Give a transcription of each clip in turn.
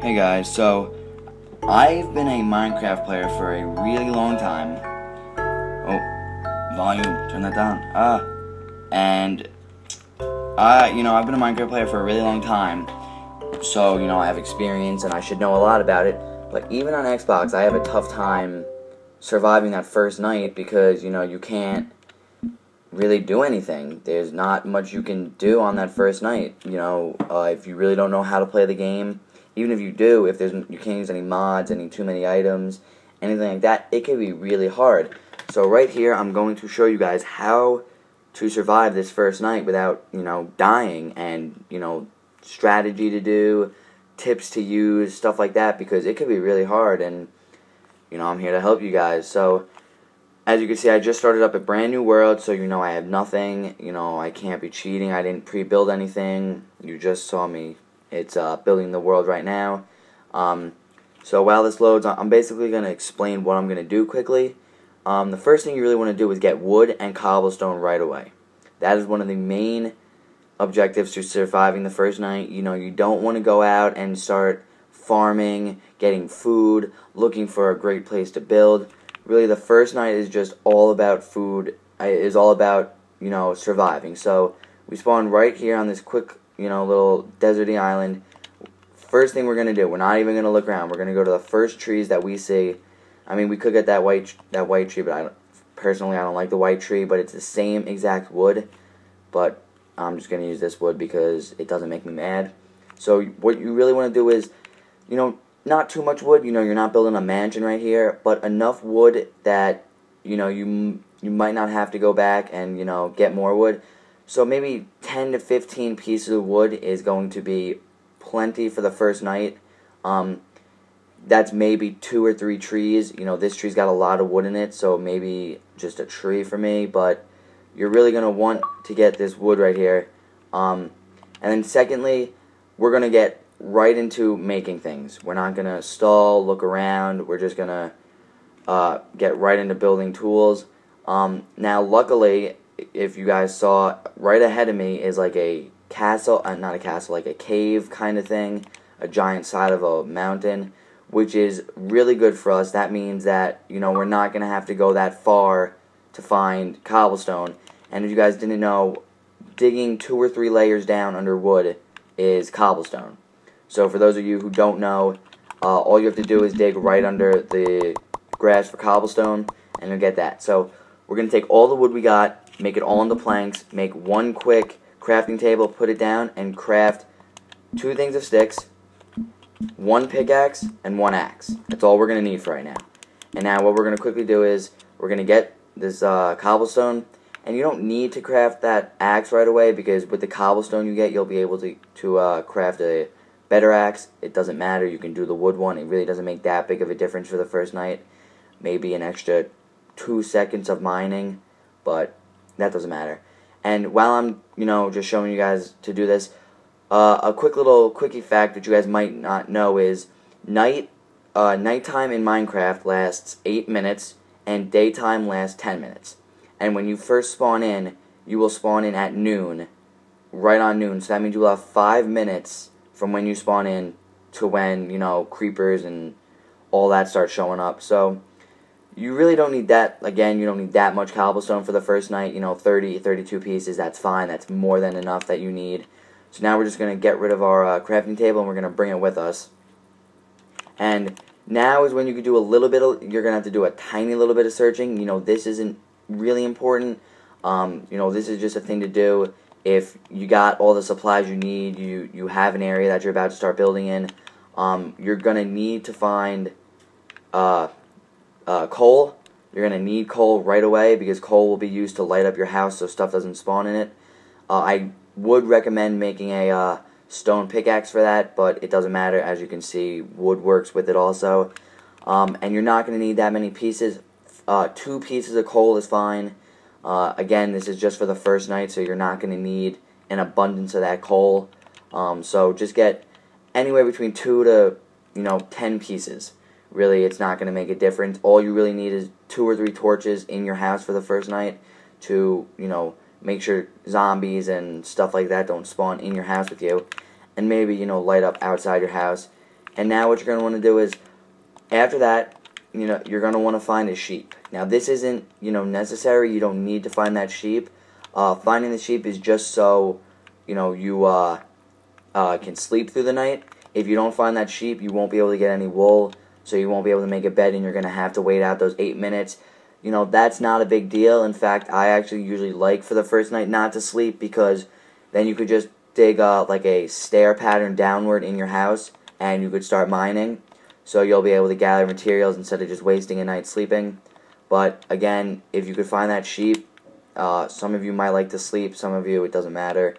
Hey guys, so I've been a Minecraft player for a really long time. Oh, volume, turn that down. And I've been a Minecraft player for a really long time. So, I have experience and I should know a lot about it. But even on Xbox, I have a tough time surviving that first night because, you can't really do anything. There's not much you can do on that first night. If you really don't know how to play the game, even if you do, if you can't use any mods, too many items, anything like that, it can be really hard. So right here, I'm going to show you guys how to survive this first night without, dying, and, strategy to do, tips to use, stuff like that, because it could be really hard, and, I'm here to help you guys. So, as you can see, I just started up a brand new world, so I have nothing, I can't be cheating, I didn't pre-build anything, you just saw me, it's building the world right now. So while this loads, I'm basically going to explain what I'm going to do quickly. The first thing you really want to do is get wood and cobblestone right away. That is one of the main objectives to surviving the first night. You don't want to go out and start farming, getting food, looking for a great place to build. Really, the first night is just all about food, is all about, surviving. So, we spawn right here on this quick, little deserty island. First thing we're going to do, we're not even going to look around. We're going to go to the first trees that we see. I mean, we could get that white tree, but personally, I don't like the white tree, but it's the same exact wood. But I'm just going to use this wood because it doesn't make me mad. So, what you really want to do is, not too much wood, you're not building a mansion right here, but enough wood that, you might not have to go back and, get more wood. So maybe 10 to 15 pieces of wood is going to be plenty for the first night. That's maybe 2 or 3 trees. This tree's got a lot of wood in it, so maybe just a tree for me, but you're really going to want to get this wood right here. And then secondly, we're going to get right into making things. We're not going to stall, look around. We're just going to get right into building tools. Now, luckily, if you guys saw, right ahead of me is like a castle, not a castle, like a cave kind of thing, a giant side of a mountain, which is really good for us. That means that, we're not going to have to go that far to find cobblestone. And if you guys didn't know, digging 2 or 3 layers down under wood is cobblestone. So for those of you who don't know, all you have to do is dig right under the grass for cobblestone, and you'll get that. So we're going to take all the wood we got, make it all into planks, make one quick crafting table, put it down, and craft 2 things of sticks, 1 pickaxe, and 1 axe. That's all we're going to need for right now. And now what we're going to quickly do is we're going to get this cobblestone, and you don't need to craft that axe right away, because with the cobblestone you get, you'll be able to craft a better axe. It doesn't matter, you can do the wood one. It really doesn't make that big of a difference for the first night. Maybe an extra 2 seconds of mining, but that doesn't matter. And while I'm, just showing you guys to do this, a quick little quickie fact that you guys might not know is nighttime in Minecraft lasts 8 minutes and daytime lasts 10 minutes. And when you first spawn in, you will spawn in at noon, right on noon. So that means you will have 5 minutes from when you spawn in to when, creepers and all that start showing up. So you really don't need that. Again, you don't need that much cobblestone for the first night. 30, 32 pieces, that's fine. That's more than enough that you need. So now we're just going to get rid of our crafting table, and we're going to bring it with us. And now is when you can do a little bit of, you're going to have to do a tiny little bit of searching. This isn't really important. This is just a thing to do if you got all the supplies you need, you have an area that you're about to start building in. You're going to need to find coal. You're going to need coal right away, because coal will be used to light up your house so stuff doesn't spawn in it. I would recommend making a stone pickaxe for that, but it doesn't matter. As you can see, wood works with it also. And you're not going to need that many pieces. 2 pieces of coal is fine. Again, this is just for the first night, so you're not going to need an abundance of that coal. So just get anywhere between 2 to 10 pieces. Really, it's not going to make a difference. All you really need is 2 or 3 torches in your house for the first night to, make sure zombies and stuff like that don't spawn in your house with you. And maybe, light up outside your house. And now what you're going to want to do is, after that, you're going to want to find a sheep. Now this isn't, necessary. You don't need to find that sheep. Finding the sheep is just so, you can sleep through the night. If you don't find that sheep, you won't be able to get any wool, so you won't be able to make a bed, and you're going to have to wait out those 8 minutes. That's not a big deal. In fact, I actually usually like for the first night not to sleep, because then you could just dig like a stair pattern downward in your house, and you could start mining. So you'll be able to gather materials instead of just wasting a night sleeping. But again, if you could find that sheep, some of you might like to sleep, some of you it doesn't matter.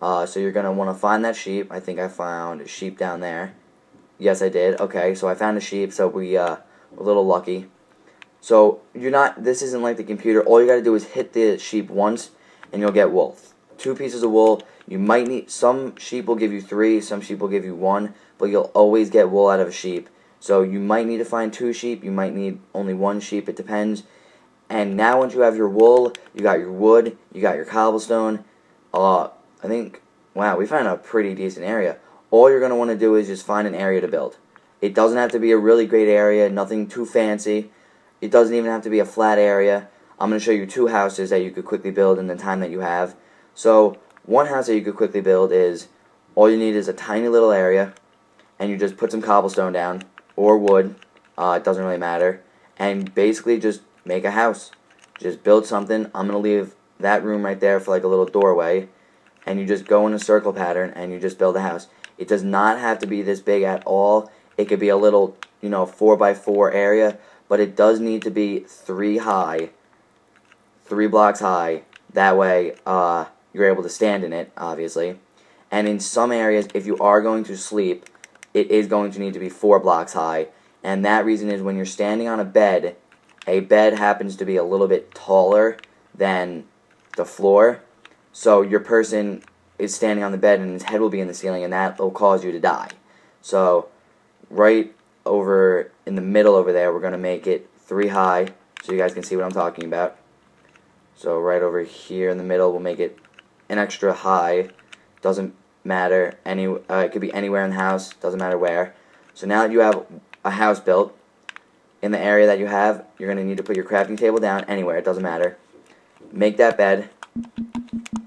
So you're going to want to find that sheep. I think I found a sheep down there. Yes, I did. Okay, so I found a sheep, so we're a little lucky. So this isn't like the computer. All you got to do is hit the sheep once, and you'll get wool. 2 pieces of wool. You might need, some sheep will give you 3, some sheep will give you 1, but you'll always get wool out of a sheep. So you might need to find 2 sheep, you might need only 1 sheep, it depends. And now once you have your wool, you got your wood, you got your cobblestone, I think, wow, we found a pretty decent area. All you're going to want to do is just find an area to build. It doesn't have to be a really great area, nothing too fancy. It doesn't even have to be a flat area. I'm going to show you 2 houses that you could quickly build in the time that you have. So, one house that you could quickly build is, all you need is a tiny little area, and you just put some cobblestone down, or wood, it doesn't really matter, and basically just make a house. Just build something. I'm going to leave that room right there for like a little doorway, and you just go in a circle pattern, and you just build a house. It does not have to be this big at all. It could be a little, 4x4 area, but it does need to be 3 blocks high. That way, you're able to stand in it, obviously. And in some areas, if you are going to sleep, it is going to need to be 4 blocks high. And that reason is when you're standing on a bed happens to be a little bit taller than the floor. So your person is standing on the bed and his head will be in the ceiling, and that will cause you to die. So right over in the middle over there, we're going to make it 3 high so you guys can see what I'm talking about. So right over here in the middle, we'll make it an extra high. Doesn't matter. It could be anywhere in the house. Doesn't matter where. So now that you have a house built, in the area that you have, you're going to need to put your crafting table down anywhere. It doesn't matter. Make that bed.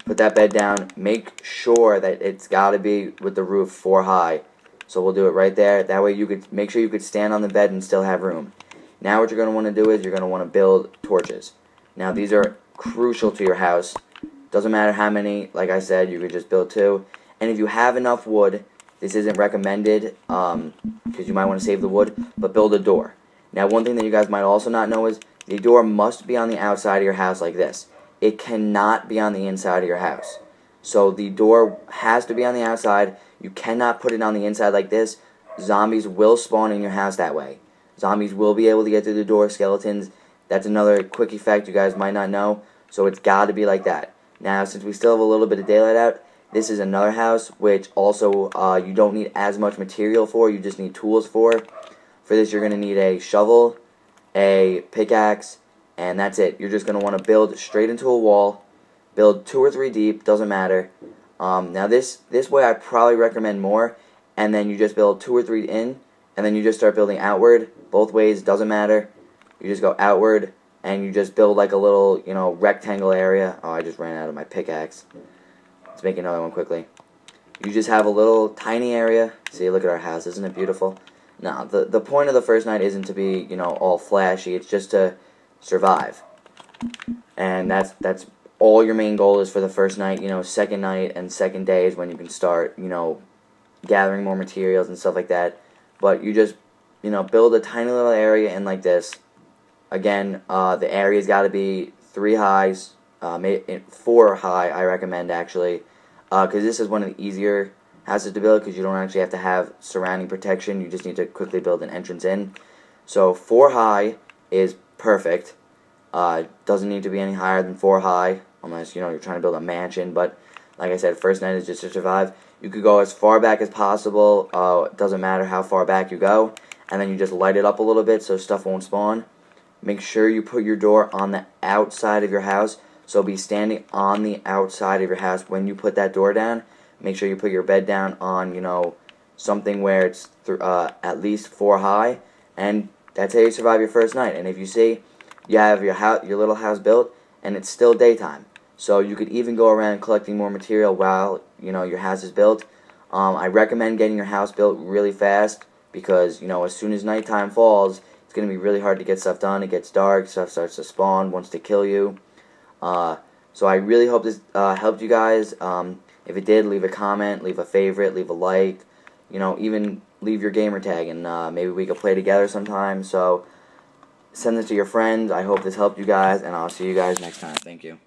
Put that bed down. Make sure that it's got to be with the roof 4 high. So we'll do it right there. That way you could make sure you could stand on the bed and still have room. Now what you're going to want to do is you're going to want to build torches. Now these are crucial to your house. Doesn't matter how many, like I said, you could just build 2. And if you have enough wood, this isn't recommended because you might want to save the wood, but build a door. Now one thing that you guys might also not know is the door must be on the outside of your house like this. It cannot be on the inside of your house. So the door has to be on the outside. You cannot put it on the inside like this. Zombies will spawn in your house that way. Zombies will be able to get through the door, skeletons. That's another quick effect you guys might not know. So it's got to be like that. Now, since we still have a little bit of daylight out, this is another house which also you don't need as much material for. You just need tools for. For this, you're going to need a shovel, a pickaxe, and that's it. You're just going to want to build straight into a wall. Build 2 or 3 deep, doesn't matter. Now this way I probably recommend more, and then you just build 2 or 3 in, and then you just start building outward. Both ways, doesn't matter. You just go outward, and you just build like a little, rectangle area. Oh, I just ran out of my pickaxe. Let's make another one quickly. You just have a little tiny area. See, look at our house. Isn't it beautiful? Now, the point of the first night isn't to be, all flashy. It's just to survive. And that's all your main goal is for the first night. Second night and second day is when you can start, gathering more materials and stuff like that. But you just, build a tiny little area in like this. Again, the area's got to be 3 highs, 4 high, I recommend, actually. Because this is one of the easier houses to build because you don't actually have to have surrounding protection. You just need to quickly build an entrance in. So 4 high is perfect. Doesn't need to be any higher than 4 high unless, you're trying to build a mansion. But like I said, first night is just to survive. You could go as far back as possible. It doesn't matter how far back you go. And then you just light it up a little bit so stuff won't spawn. Make sure you put your door on the outside of your house. So be standing on the outside of your house when you put that door down. Make sure you put your bed down on, something where it's at least 4 high, and that's how you survive your first night. And if you see you have your little house built and it's still daytime, so you could even go around collecting more material while your house is built. I recommend getting your house built really fast because as soon as nighttime falls, it's going to be really hard to get stuff done. It gets dark, stuff starts to spawn, wants to kill you. So I really hope this helped you guys. If it did, leave a comment, leave a favorite, leave a like, even leave your gamer tag, and maybe we could play together sometime. So send this to your friends. I hope this helped you guys, and I'll see you guys next time. Thank you.